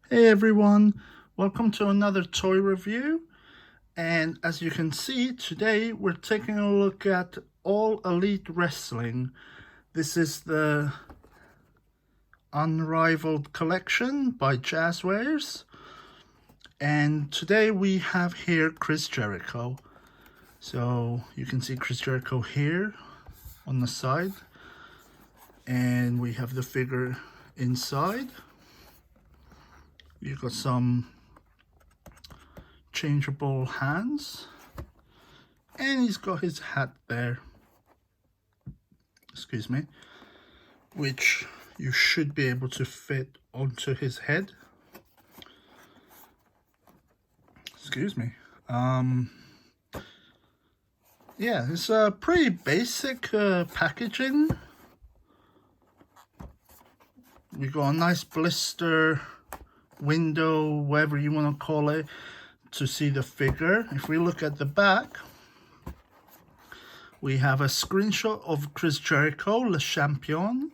Hey everyone, welcome to another toy review. And as you can see, today we're taking a look at All Elite Wrestling. This is the Unrivaled collection by Jazzwares. And today we have here Chris Jericho. So you can see Chris Jericho here on the side. And we have the figure inside. You've got some changeable hands, and he's got his hat there, excuse me, which you should be able to fit onto his head. Excuse me. Yeah, it's a pretty basic packaging. We got a nice blister window, whatever you want to call it, to see the figure. If we look at the back, we have a screenshot of Chris Jericho, Le Champion.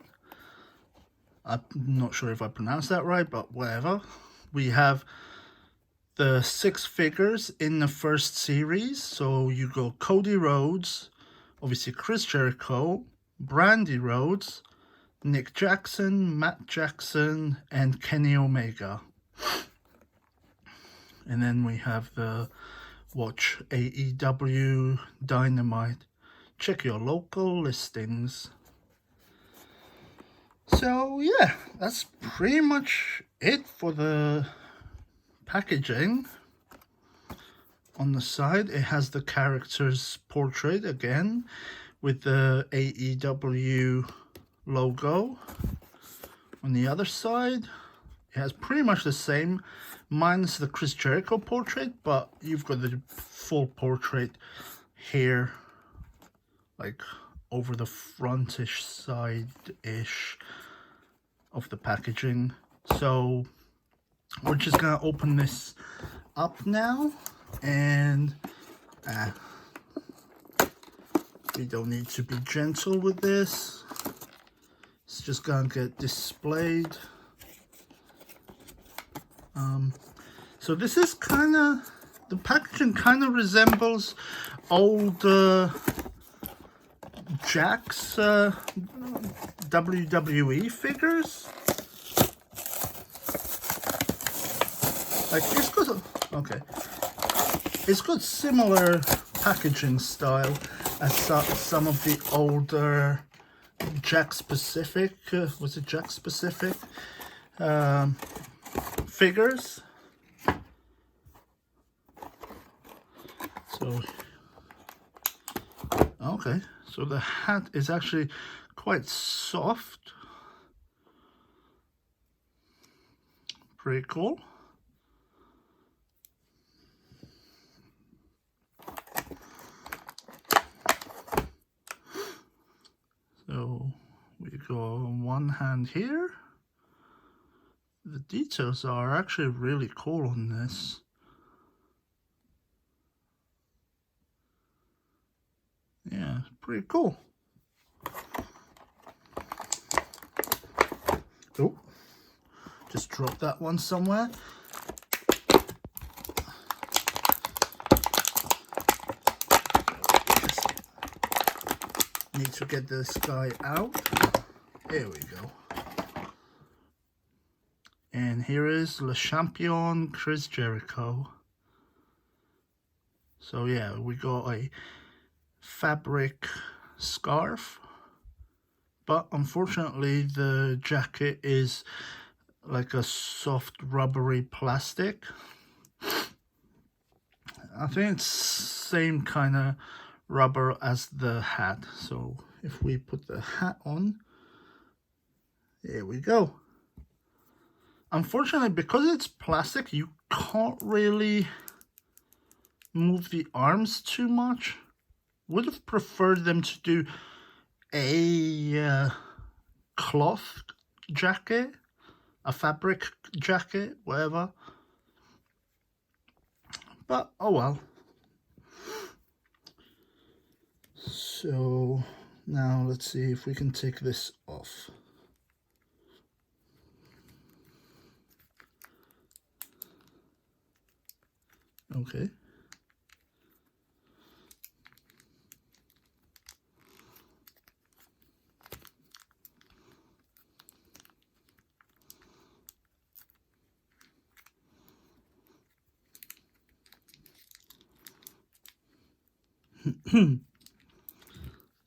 I'm not sure if I pronounced that right, but whatever. We have the 6 figures in the first series. So you go Cody Rhodes, obviously Chris Jericho, Brandy Rhodes, Nick Jackson, Matt Jackson, and Kenny Omega. And then we have the watch AEW Dynamite. Check your local listings. So yeah, that's pretty much it for the packaging. On the side, it has the character's portrait again with the AEW logo. On the other side, it has pretty much the same, minus the Chris Jericho portrait, but you've got the full portrait here, like over the frontish side-ish of the packaging. So we're just gonna open this up now, and we don't need to be gentle with this. It's just gonna get displayed. So this is kind of, the packaging kind of resembles old Jack's WWE figures. Like it's got, it's got similar packaging style as some of the older Jack Specific, was it Jack Specific figures. So, okay, so the hat is actually quite soft. Pretty cool. So we go one hand here. The details are actually really cool on this. Yeah, pretty cool. Oh, just drop that one somewhere. Need to get this guy out. There we go. And here is Le Champion Chris Jericho. So yeah, we got a fabric scarf, but unfortunately the jacket is like a soft rubbery plastic. I think it's same kind of rubber as the hat. So if we put the hat on, there we go. Unfortunately, because it's plastic, you can't really move the arms too much. Would have preferred them to do a cloth jacket, a fabric jacket, whatever. But oh well. So now let's see if we can take this off. Okay.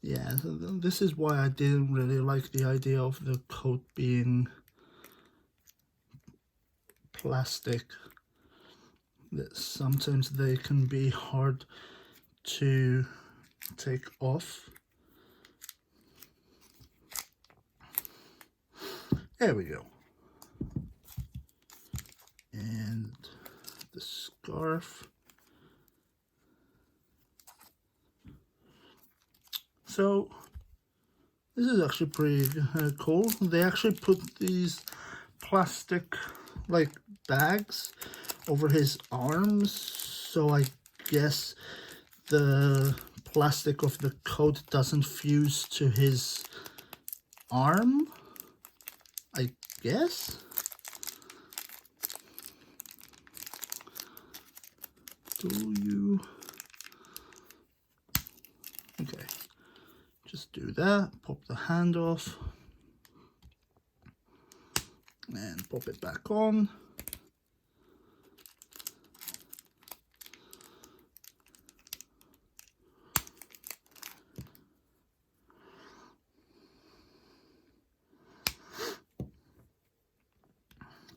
Yeah, so this is why I didn't really like the idea of the coat being plastic. That sometimes they can be hard to take off. There we go. And the scarf. So this is actually pretty cool. They actually put these plastic like bags over his arms, so I guess the plastic of the coat doesn't fuse to his arm, I guess. Okay, just do that, pop the hand off and pop it back on.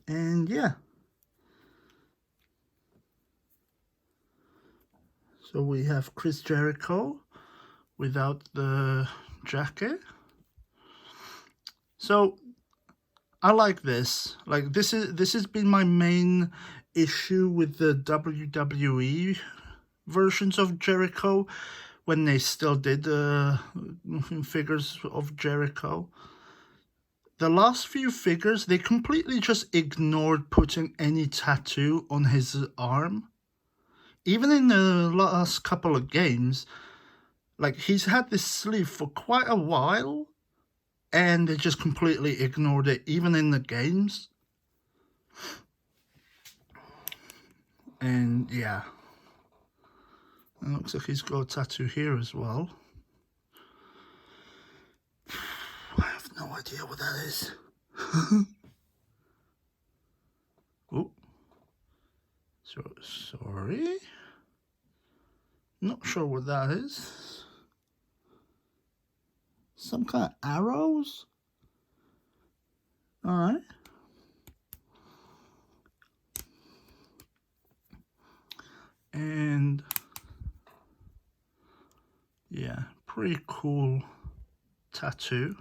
And yeah, so we have Chris Jericho without the jacket. So I like this. Like this has been my main issue with the WWE versions of Jericho when they still did figures of Jericho. The last few figures, they completely just ignored putting any tattoo on his arm. Even in the last couple of games, like he's had this sleeve for quite a while, and they just completely ignored it, even in the games. And yeah, it looks like he's got a tattoo here as well. I have no idea what that is. Oh, so sorry. Not sure what that is. Some kind of arrows? Alright. And yeah, pretty cool tattoo.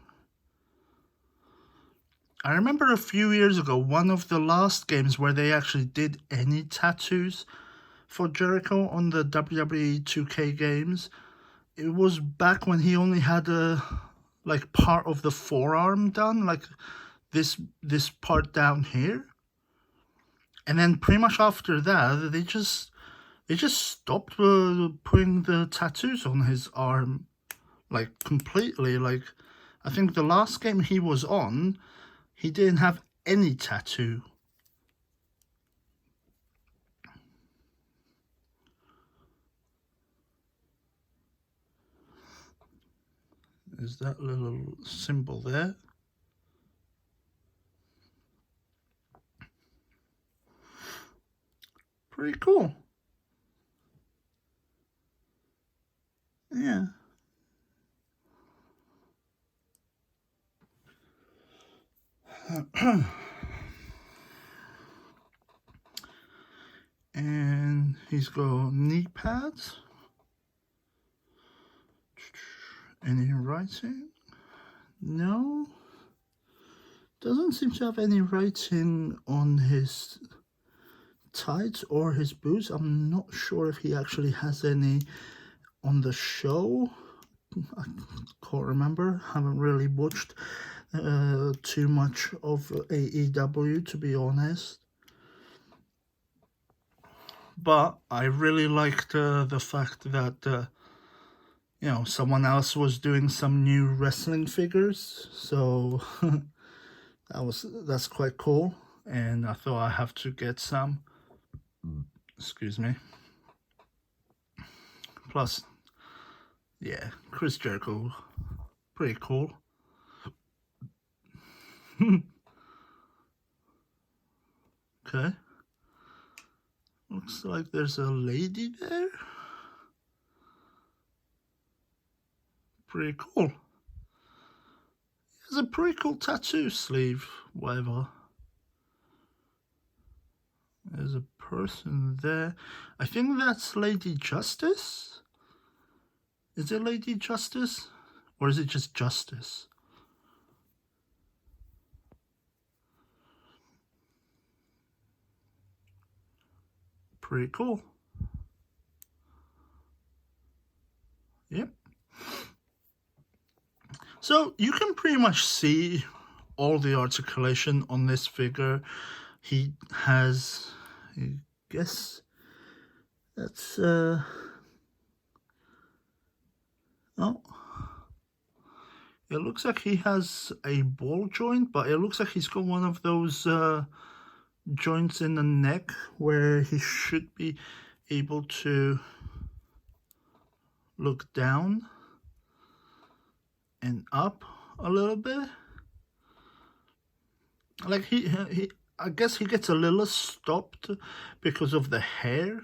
I remember a few years ago, one of the last games where they actually did any tattoos for Jericho on the WWE 2K games. It was back when he only had a like part of the forearm done, like this part down here. And then pretty much after that, they just stopped putting the tattoos on his arm, like completely. Like I think the last game he was on, he didn't have any tattoo. Is that little symbol there? Pretty cool. Yeah. And he's got knee pads. Any writing? No. Doesn't seem to have any writing on his tights or his boots. I'm not sure if he actually has any on the show. I can't remember. Haven't really watched too much of AEW, to be honest. But I really liked the fact that you know, someone else was doing some new wrestling figures, so that's quite cool. And I thought I have to get some. Excuse me. Plus, yeah, Chris Jericho, pretty cool. Okay. Looks like there's a lady there. Pretty cool. He has a pretty cool tattoo sleeve, whatever. There's a person there. I think that's Lady Justice. Is it Lady Justice? Or is it just Justice? Pretty cool. Yep. So you can pretty much see all the articulation on this figure. He has, I guess, that's, oh, it looks like he has a ball joint, but it looks like he's got one of those joints in the neck where he should be able to look down and up a little bit. Like he I guess he gets a little stopped because of the hair,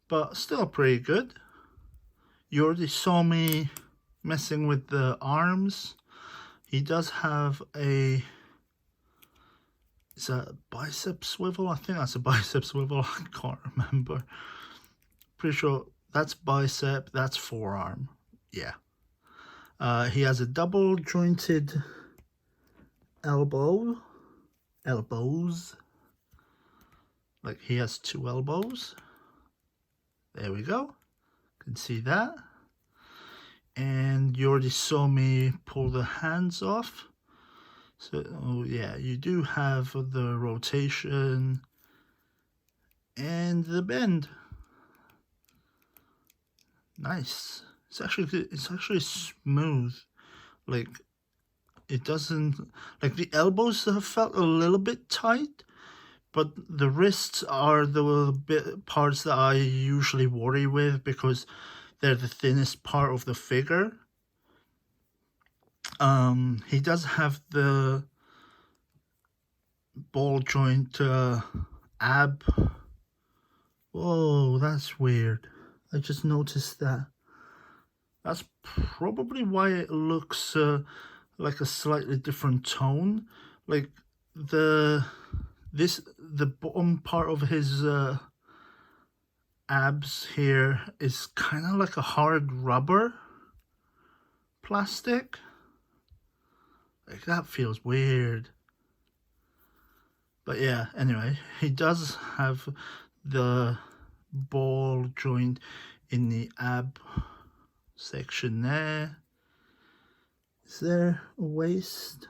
but still pretty good. You already saw me messing with the arms. He does have a, is that a bicep swivel? I think that's a bicep swivel. I can't remember. Pretty sure that's bicep, that's forearm. Yeah. He has a double jointed elbows. Like he has two elbows. There we go. Can see that. And you already saw me pull the hands off. So, oh yeah, you do have the rotation and the bend. Nice. It's actually smooth. Like, it doesn't, like the elbows have felt a little bit tight, but the wrists are the parts that I usually worry with because they're the thinnest part of the figure. He does have the ball joint ab. Whoa, that's weird. I just noticed that. That's probably why it looks like a slightly different tone. Like the bottom part of his abs here is kind of like a hard rubber plastic. Like that feels weird. But yeah, anyway, he does have the ball joint in the ab section there. Is there a waist?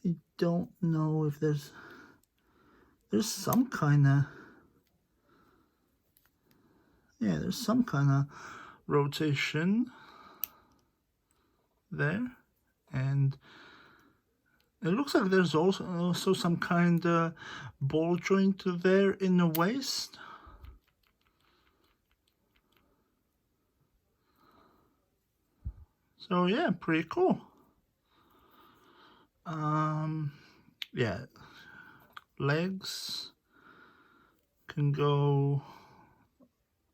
I don't know if there's some kind of, yeah, there's some kind of rotation there, and it looks like there's also some kind of ball joint there in the waist. So yeah, pretty cool. Yeah, legs can go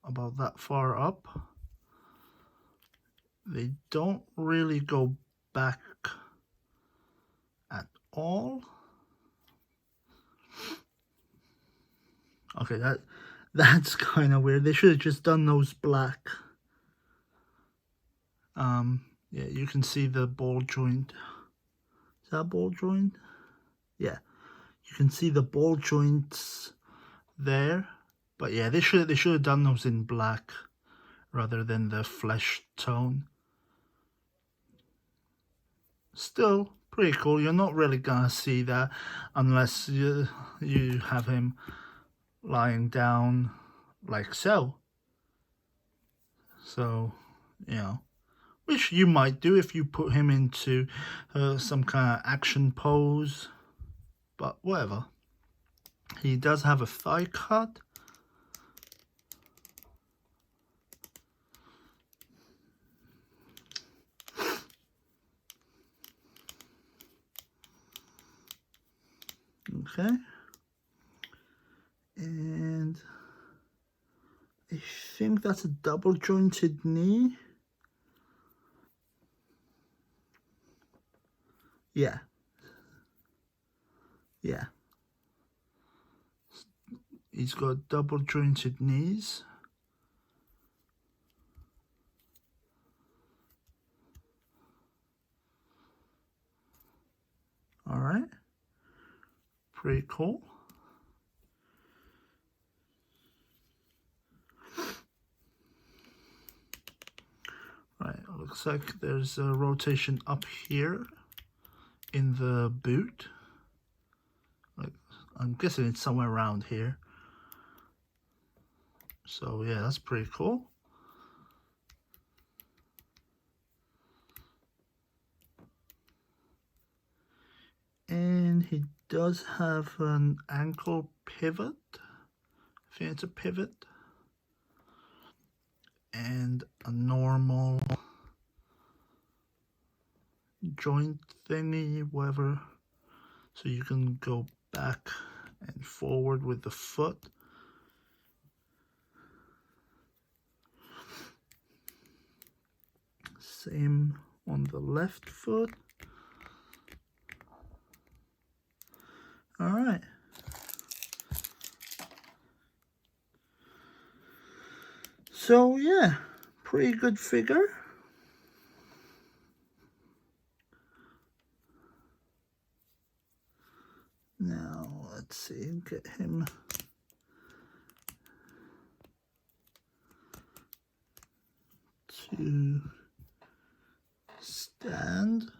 about that far up. They don't really go back at all. Okay, that's kind of weird. They should have just done those black. Yeah, you can see the ball joint. Is that a ball joint? Yeah, you can see the ball joints there. But yeah, they should have done those in black rather than the flesh tone. Still pretty cool. You're not really gonna see that unless you have him lying down like so. So, you know, which you might do if you put him into some kind of action pose, but whatever. He does have a thigh cut. Okay. And I think that's a double jointed knee. Yeah. Yeah. He's got double jointed knees. All right. Pretty cool. Right, looks like there's a rotation up here in the boot. Like, I'm guessing it's somewhere around here. So yeah, that's pretty cool. And he does have an ankle pivot. I think it's a pivot. And a normal joint thingy, whatever. So you can go back and forward with the foot. Same on the left foot. All right. So yeah, pretty good figure. Now let's see, get him to stand.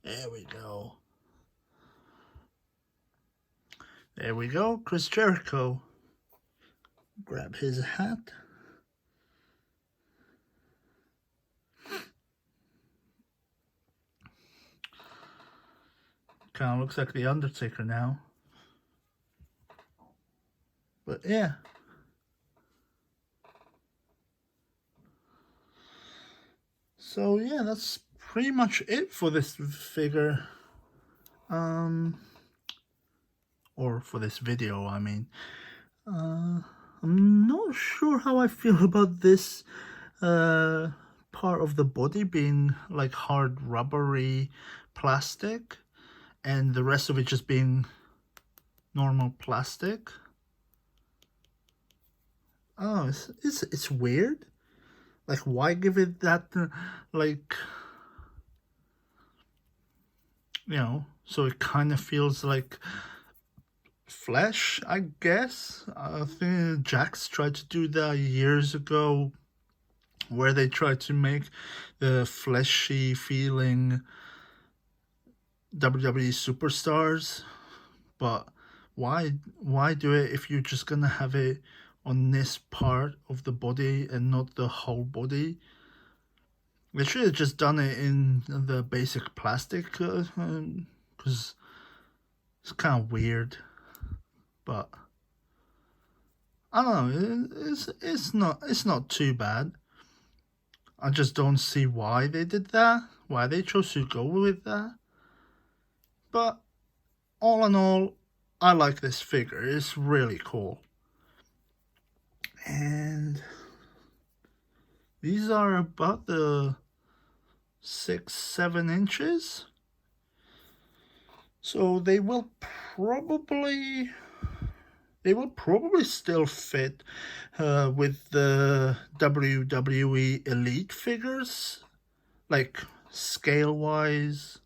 There we go. There we go, Chris Jericho. Grab his hat. Kind of looks like the Undertaker now. But yeah. So yeah, that's pretty much it for this figure. Or for this video, I mean. I'm not sure how I feel about this part of the body being like hard rubbery plastic and the rest of it just being normal plastic. Oh, it's weird. Like, why give it that like, you know, so it kind of feels like flesh, I guess. I think Jax tried to do that years ago, where they tried to make the fleshy feeling WWE superstars. But why do it if you're just gonna have it on this part of the body and not the whole body? They should have just done it in the basic plastic, because it's kind of weird. But I don't know. It's not too bad. I just don't see why they did that. Why they chose to go with that. But all in all, I like this figure. It's really cool. And these are about the 6-7 inches. So they will probably still fit with the WWE Elite figures, like scale-wise.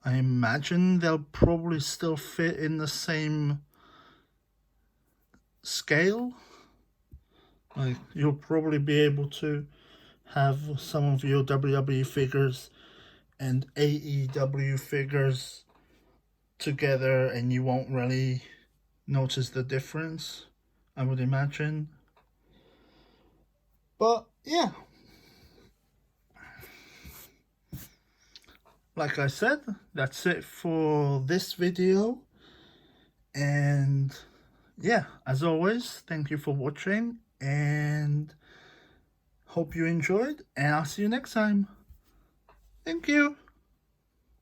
I imagine they'll probably still fit in the same scale. Like, you'll probably be able to have some of your WWE figures and AEW figures together and you won't really notice the difference, I would imagine. But yeah, like I said, that's it for this video. And yeah, as always, thank you for watching and hope you enjoyed, and I'll see you next time. Thank you.